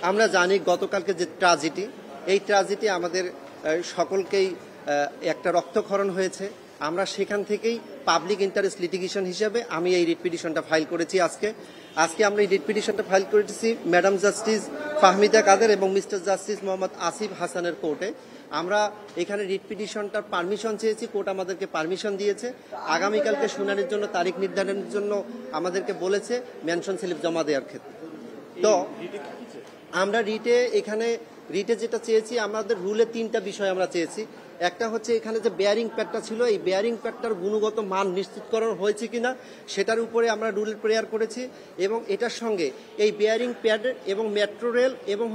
আমরা জানি গতকালকে যে ট্র্যাজেডি, এই ট্র্যাজেডি আমাদের সকলকেই একটা রক্তক্ষরণ হয়েছে। আমরা সেখান থেকেই পাবলিক ইন্টারেস্ট লিটিগেশন হিসেবে আমি এই রিট পিটিশনটা ফাইল করেছি। আজকে আমরা এই রিট পিটিশনটা ফাইল করেছি ম্যাডাম জাস্টিস ফাহমিদা কাদের এবং মিস্টার জাস্টিস মোহাম্মদ আসিফ হাসানের কোর্টে। আমরা এখানে রিট পিটিশনটার পারমিশন চেয়েছি, কোর্ট আমাদেরকে পারমিশন দিয়েছে। আগামীকালকে শুনানির জন্য তারিখ নির্ধারণের জন্য আমাদেরকে বলেছে মেনশন স্লিপ জমা দেওয়ার ক্ষেত্রে। তো আমরা রিটে যেটা চেয়েছি, আমাদের রুলে 3টা বিষয় আমরা চেয়েছি। একটা হচ্ছে এখানে যে বেয়ারিং প্যাডটা ছিল, এই বেয়ারিং প্যাডটার গুণগত মান নিশ্চিতকরণ হয়েছে কিনা সেটার উপরে আমরা রুল প্রেয়ার করেছি। এবং এটার সঙ্গে এই বেয়ারিং প্যাড এবং মেট্রো রেল এবং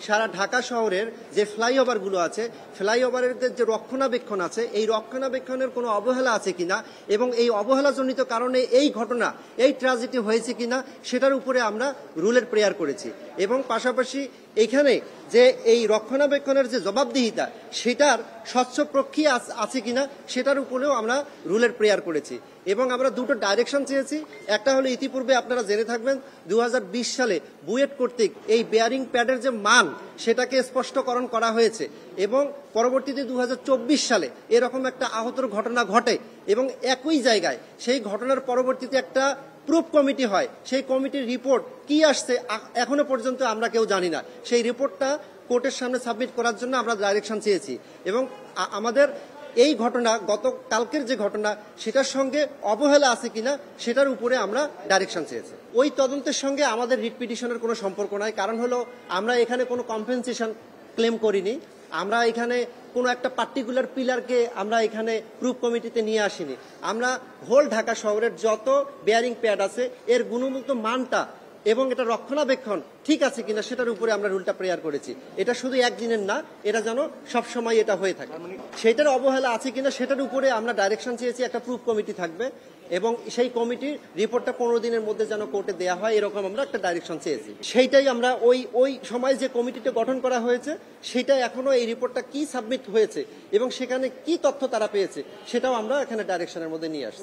সারা ঢাকা শহরের যে ফ্লাইওভারগুলো আছে, ফ্লাইওভারের যে রক্ষণাবেক্ষণ আছে, এই রক্ষণাবেক্ষণের কোনো অবহেলা আছে কিনা এবং এই অবহেলাজনিত কারণে এই ঘটনা, এই ট্র্যাজেডি হয়েছে কিনা সেটার উপরে আমরা রুলের প্রেয়ার করেছি। এবং পাশাপাশি এখানে যে এই রক্ষণাবেক্ষণের যে জবাবদিহিতা সেটার স্বচ্ছ প্রক্রিয়া আছে কিনা সেটার উপরেও আমরা রুলের প্রেয়ার করেছি। এবং আমরা দুটো ডাইরেকশন চেয়েছি। একটা হলো, ইতিপূর্বে আপনারা জেনে থাকবেন 2020 সালে বুয়েট কর্তৃক এই বেয়ারিং প্যাডের যে মান সেটাকে স্পষ্টকরণ করা হয়েছে এবং পরবর্তীতে 2024 সালে এরকম একটা আহতর ঘটনা ঘটে এবং একই জায়গায় সেই ঘটনার পরবর্তীতে একটা প্রুফ কমিটি হয়। সেই কমিটির রিপোর্ট কি আসছে এখনো পর্যন্ত আমরা কেউ জানি না। সেই রিপোর্টটা কোর্টের সামনে সাবমিট করার জন্য আমরা ডাইরেকশন চেয়েছি। এবং আমাদের এই ঘটনা, গতকালকের যে ঘটনা, সেটার সঙ্গে অবহেলা আছে কিনা সেটার উপরে আমরা ডাইরেকশন চেয়েছি। ওই তদন্তের সঙ্গে আমাদের রিট পিটিশনের কোনো সম্পর্ক নাই। কারণ হলো, আমরা এখানে কোনো কম্পেনসেশন ক্লেম করিনি। আমরা এখানে কোনো একটা পার্টিকুলার পিলারকে আমরা এখানে প্রুফ কমিটিতে নিয়ে আসিনি। আমরা হোল ঢাকা শহরের যত বেয়ারিং প্যাড আছে এর গুণগত মানটা এবং এটা রক্ষণাবেক্ষণ ঠিক আছে কিনা সেটার উপরে আমরা রুলটা প্রেয়ার করেছি। এটা শুধু একদিনের না, এটা যেন সবসময় এটা হয়ে থাকে। সেটার অবহেলা আছে কিনা সেটার উপরে আমরা ডাইরেকশন চেয়েছি। একটা প্রুফ কমিটি থাকবে এবং সেই কমিটির রিপোর্টটা 15 দিনের মধ্যে যেন কোর্টে দেওয়া হয়, এরকম আমরা একটা ডাইরেকশন চেয়েছি। সেইটাই আমরা ওই সময় যে কমিটিটা গঠন করা হয়েছে সেটা এখনো এই রিপোর্টটা কি সাবমিট হয়েছে এবং সেখানে কি তথ্য তারা পেয়েছে সেটাও আমরা এখানে ডাইরেকশনের মধ্যে নিয়ে আসছি।